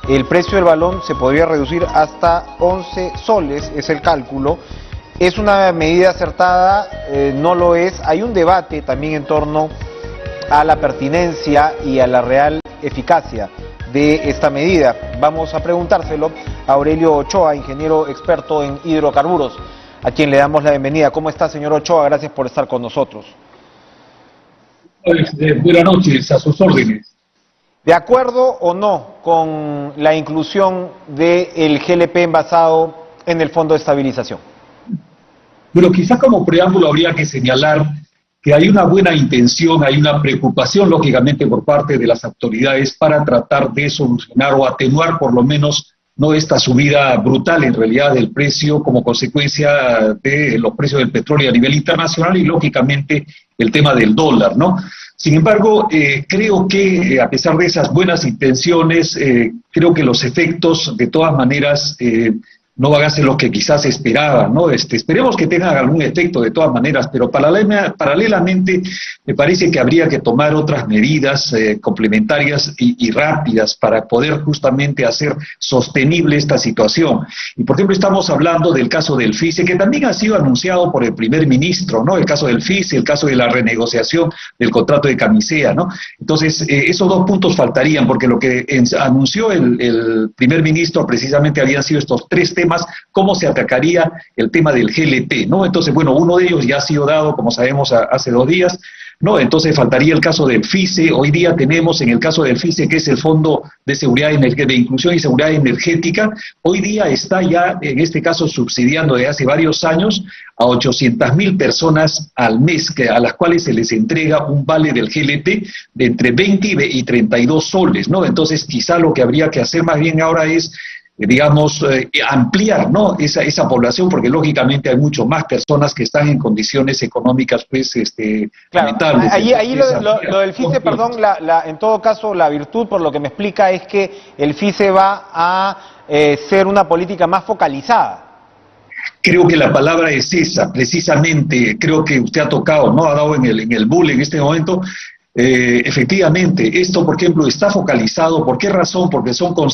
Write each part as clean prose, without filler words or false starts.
el precio del balón se podría reducir hasta 11 soles, es el cálculo. ¿Es una medida acertada? ¿No lo es? Hay un debate también en torno a la pertinencia y a la real eficacia de esta medida. Vamos a preguntárselo a Aurelio Ochoa, ingeniero experto en hidrocarburos, a quien le damos la bienvenida. ¿Cómo está, señor Ochoa? Gracias por estar con nosotros. Buenas noches, a sus órdenes. ¿De acuerdo o no con la inclusión del GLP envasado en el Fondo de Estabilización? Bueno, quizás como preámbulo habría que señalar que hay una buena intención, hay una preocupación, lógicamente, por parte de las autoridades para tratar de solucionar o atenuar por lo menos no esta subida brutal en realidad del precio como consecuencia de los precios del petróleo a nivel internacional y lógicamente el tema del dólar, ¿no? Sin embargo, creo que a pesar de esas buenas intenciones, creo que los efectos de todas maneras no van a ser los que quizás esperaban, ¿no? Esperemos que tengan algún efecto de todas maneras, pero paralelamente me parece que habría que tomar otras medidas complementarias y rápidas para poder justamente hacer sostenible esta situación. Y por ejemplo estamos hablando del caso del FICE, que también ha sido anunciado por el primer ministro, ¿no? El caso del FICE, el caso de la renegociación del contrato de camisea, ¿no? Entonces esos dos puntos faltarían, porque lo que anunció el primer ministro precisamente habían sido estos tres temas, cómo se atacaría el tema del GLP, ¿no? Entonces, bueno, uno de ellos ya ha sido dado, como sabemos, hace 2 días, ¿no? Entonces faltaría el caso del FICE. Hoy día tenemos en el caso del FICE, que es el Fondo de Seguridad de Inclusión y Seguridad Energética, hoy día está ya, en este caso, subsidiando desde hace varios años a 800.000 personas al mes, a las cuales se les entrega un vale del GLP de entre 20 y 32 soles, ¿no? Entonces, quizá lo que habría que hacer más bien ahora es digamos, ampliar, ¿no? esa población, porque lógicamente hay mucho más personas que están en condiciones económicas, pues, claro, lamentables. Ahí lo del FICE, perdón, en todo caso, la virtud, por lo que me explica, es que el FICE va a ser una política más focalizada. Creo que la palabra es esa, precisamente, creo que usted ha tocado, ¿no? Ha dado en el bullying en este momento. Efectivamente, esto por ejemplo está focalizado. ¿Por qué razón? Porque son con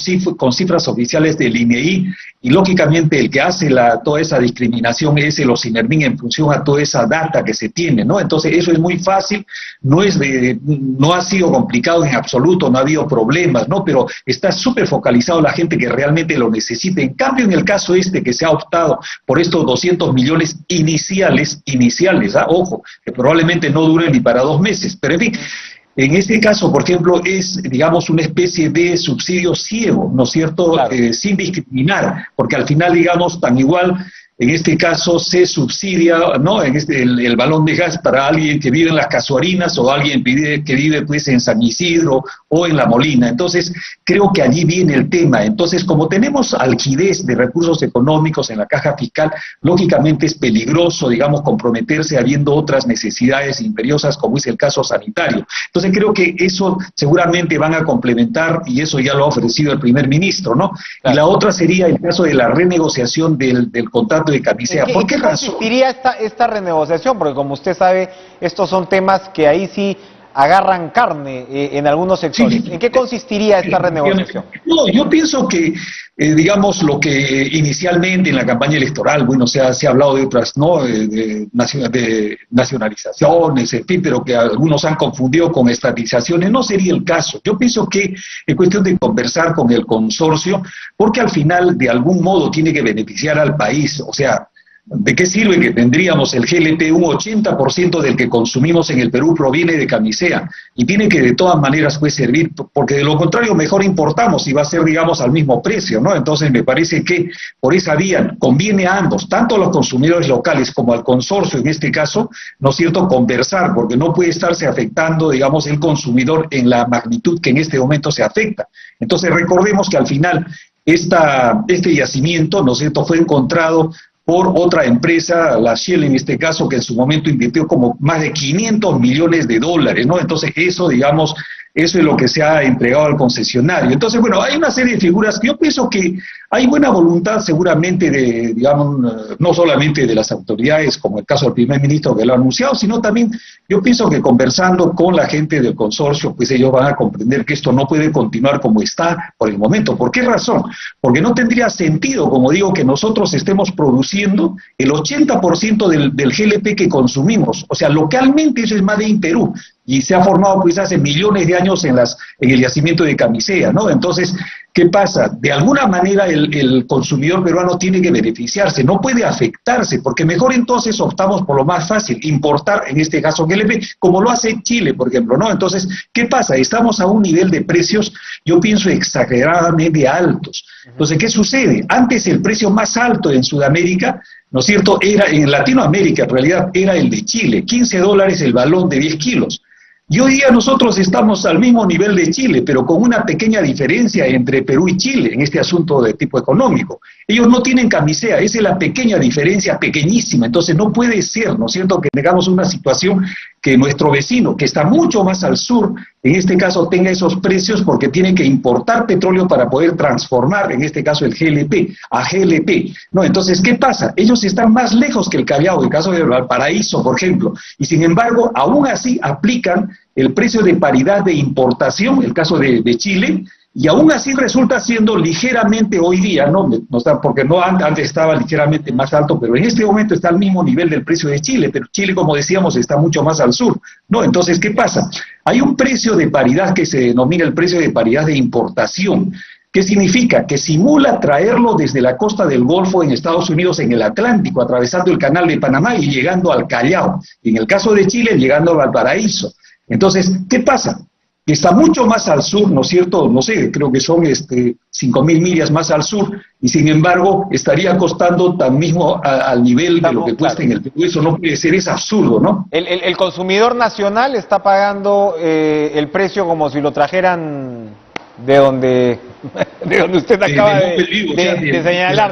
cifras oficiales del INEI y lógicamente el que hace toda esa discriminación es el OSINERMIN en función a toda esa data que se tiene, ¿no? Entonces eso es muy fácil, no ha sido complicado en absoluto, no ha habido problemas, ¿no? Pero está súper focalizado la gente que realmente lo necesita. En cambio, en el caso que se ha optado por estos 200 millones iniciales, ojo, que probablemente no duren ni para 2 meses, pero en fin, en este caso, por ejemplo, es, digamos, una especie de subsidio ciego, ¿no es cierto?, claro. Sin discriminar, porque al final, digamos, tan igual, en este caso se subsidia, ¿no?, el balón de gas para alguien que vive en las Casuarinas o alguien que vive pues en San Isidro o en La Molina. Entonces, creo que allí viene el tema. Entonces, como tenemos alquidez de recursos económicos en la caja fiscal, lógicamente es peligroso, digamos, comprometerse habiendo otras necesidades imperiosas, como es el caso sanitario. Entonces, creo que eso seguramente van a complementar, y eso ya lo ha ofrecido el primer ministro, ¿no? Claro. Y la otra sería el caso de la renegociación del contrato de camisea. ¿Por qué razón? ¿Consistiría esta renegociación? Porque como usted sabe, estos son temas que ahí sí agarran carne en algunos sectores. Sí. ¿En qué consistiría esta renegociación? No, yo pienso que, digamos, lo que inicialmente en la campaña electoral, bueno, se ha hablado de otras, ¿no?, de nacionalizaciones, en fin, pero que algunos han confundido con estatizaciones, no sería el caso. Yo pienso que es cuestión de conversar con el consorcio, porque al final, de algún modo, tiene que beneficiar al país. O sea, ¿de qué sirve que tendríamos el GLP? Un 80% del que consumimos en el Perú proviene de camisea y tiene que de todas maneras pues servir, porque de lo contrario mejor importamos y va a ser, digamos, al mismo precio, ¿no? Entonces me parece que por esa vía conviene a ambos, tanto a los consumidores locales como al consorcio en este caso, ¿no es cierto?, conversar, porque no puede estarse afectando, digamos, el consumidor en la magnitud que en este momento se afecta. Entonces recordemos que al final este yacimiento, ¿no es cierto?, fue encontrado por otra empresa, la Shell en este caso, que en su momento invirtió como más de $500 millones, ¿no? Entonces eso, digamos, eso es lo que se ha entregado al concesionario. Entonces, bueno, hay una serie de figuras que yo pienso que hay buena voluntad seguramente de, digamos, no solamente de las autoridades, como el caso del primer ministro que lo ha anunciado, sino también yo pienso que conversando con la gente del consorcio, pues ellos van a comprender que esto no puede continuar como está por el momento. ¿Por qué razón? Porque no tendría sentido, como digo, que nosotros estemos produciendo el 80% del GLP que consumimos. O sea, localmente eso es Made in Perú, y se ha formado pues hace millones de años en el yacimiento de Camisea, ¿no? Entonces, ¿qué pasa? De alguna manera el consumidor peruano tiene que beneficiarse, no puede afectarse, porque mejor entonces optamos por lo más fácil, importar, en este caso GLP, como lo hace Chile, por ejemplo, ¿no? Entonces, ¿qué pasa? Estamos a un nivel de precios, yo pienso, exageradamente altos. Entonces, ¿qué sucede? Antes el precio más alto en Sudamérica, ¿no es cierto?, era en Latinoamérica, en realidad, era el de Chile, $15 el balón de 10 kilos. Y hoy día nosotros estamos al mismo nivel de Chile, pero con una pequeña diferencia entre Perú y Chile en este asunto de tipo económico. Ellos no tienen Camisea, esa es la pequeña diferencia, pequeñísima. Entonces no puede ser, ¿no es cierto?, que tengamos una situación que nuestro vecino, que está mucho más al sur, en este caso tenga esos precios porque tiene que importar petróleo para poder transformar, en este caso el GLP, a GLP. No, entonces, ¿qué pasa? Ellos están más lejos que el Callao, el caso de Valparaíso, por ejemplo, y sin embargo, aún así aplican el precio de paridad de importación, el caso de Chile, y aún así resulta siendo ligeramente hoy día, no está, porque no antes estaba ligeramente más alto, pero en este momento está al mismo nivel del precio de Chile, pero Chile, como decíamos, está mucho más al sur, ¿no? Entonces, ¿qué pasa? Hay un precio de paridad que se denomina el precio de paridad de importación. ¿Qué significa? Que simula traerlo desde la costa del Golfo en Estados Unidos, en el Atlántico, atravesando el canal de Panamá y llegando al Callao. En el caso de Chile, llegando a Valparaíso. Entonces, ¿qué pasa? Que está mucho más al sur, ¿no es cierto? No sé, creo que son 5.000 millas más al sur, y sin embargo estaría costando tan mismo al nivel de lo que cuesta en el Perú. Eso no puede ser, es absurdo, ¿no? El consumidor nacional está pagando el precio como si lo trajeran de donde usted acaba de señalar,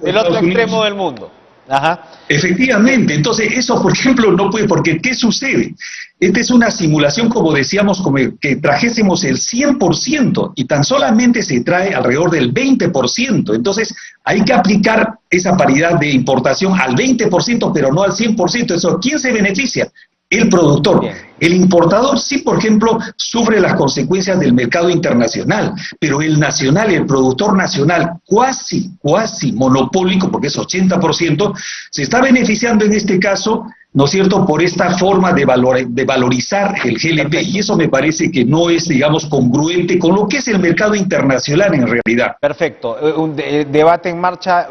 del otro extremo del mundo. Ajá. Efectivamente, entonces eso, por ejemplo, no puede, porque ¿qué sucede? Esta es una simulación, como decíamos, como que trajésemos el 100% y tan solamente se trae alrededor del 20%. Entonces hay que aplicar esa paridad de importación al 20%, pero no al 100%. Eso, ¿quién se beneficia? El productor. Bien. El importador sí, por ejemplo, sufre las consecuencias del mercado internacional, pero el nacional, el productor nacional, cuasi monopólico, porque es 80%, se está beneficiando en este caso, ¿no es cierto?, por esta forma de valorizar el GLP, y eso me parece que no es, digamos, congruente con lo que es el mercado internacional en realidad. Perfecto, un debate en marcha,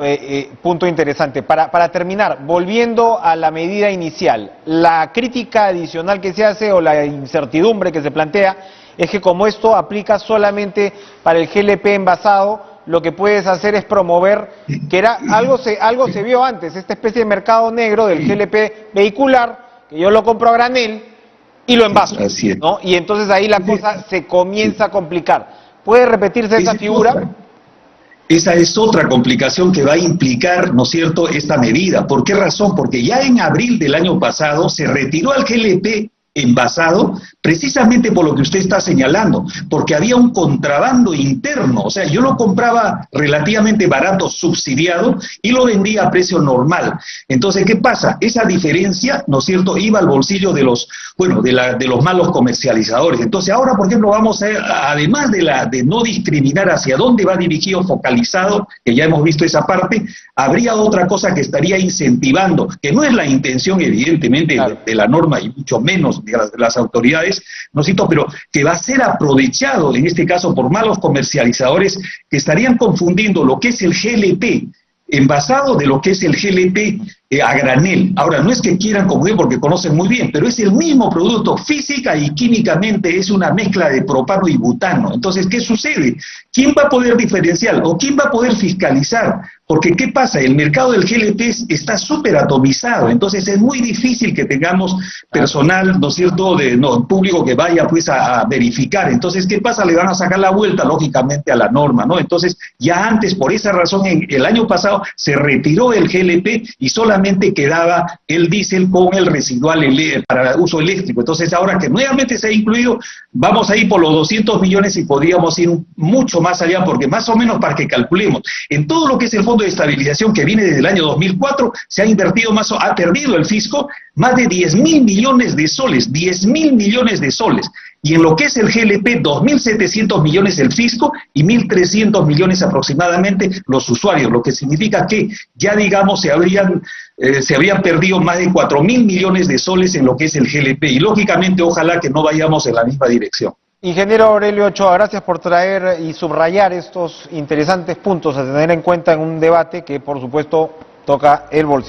punto interesante. Para terminar, volviendo a la medida inicial, la crítica adicional que se hace o la incertidumbre que se plantea es que como esto aplica solamente para el GLP envasado, lo que puedes hacer es promover, que era algo se vio antes, esta especie de mercado negro del GLP vehicular, que yo lo compro a granel y lo envaso, ¿no? Y entonces ahí la cosa se comienza a complicar. ¿Puede repetirse esa figura? Esa es otra complicación que va a implicar, ¿no es cierto?, esta medida. ¿Por qué razón? Porque ya en abril del año pasado se retiró al GLP envasado precisamente por lo que usted está señalando, porque había un contrabando interno. O sea, yo lo compraba relativamente barato, subsidiado, y lo vendía a precio normal. Entonces, ¿qué pasa? Esa diferencia, ¿no es cierto?, iba al bolsillo de los, bueno, de los malos comercializadores. Entonces, ahora, por ejemplo, vamos a, además de no discriminar hacia dónde va dirigido, focalizado, que ya hemos visto esa parte, habría otra cosa que estaría incentivando, que no es la intención, evidentemente, claro, de la norma, y mucho menos de las autoridades, ¿no es cierto?, pero que va a ser aprovechado, en este caso, por malos comercializadores que estarían confundiendo lo que es el GLP envasado de lo que es el GLP a granel. Ahora, no es que quieran confundir porque conocen muy bien, pero es el mismo producto, física y químicamente es una mezcla de propano y butano. Entonces, ¿qué sucede? ¿Quién va a poder diferenciar o quién va a poder fiscalizar? Porque, ¿qué pasa? El mercado del GLP está súper atomizado, entonces es muy difícil que tengamos personal, ¿no es cierto?, público que vaya pues a verificar. Entonces, ¿qué pasa? Le van a sacar la vuelta, lógicamente, a la norma, ¿no? Entonces, ya antes, por esa razón, el año pasado, se retiró el GLP y solamente solamente quedaba el diésel con el residual para uso eléctrico. Entonces ahora que nuevamente se ha incluido, vamos a ir por los 200 millones y podríamos ir mucho más allá, porque más o menos para que calculemos, en todo lo que es el Fondo de Estabilización que viene desde el año 2004, se ha invertido ha perdido el fisco más de 10.000 millones de soles, 10.000 millones de soles. Y en lo que es el GLP, 2.700 millones el fisco y 1.300 millones aproximadamente los usuarios, lo que significa que ya digamos se habrían perdido más de 4.000 millones de soles en lo que es el GLP y lógicamente ojalá que no vayamos en la misma dirección. Ingeniero Aurelio Ochoa, gracias por traer y subrayar estos interesantes puntos a tener en cuenta en un debate que por supuesto toca el bolsillo.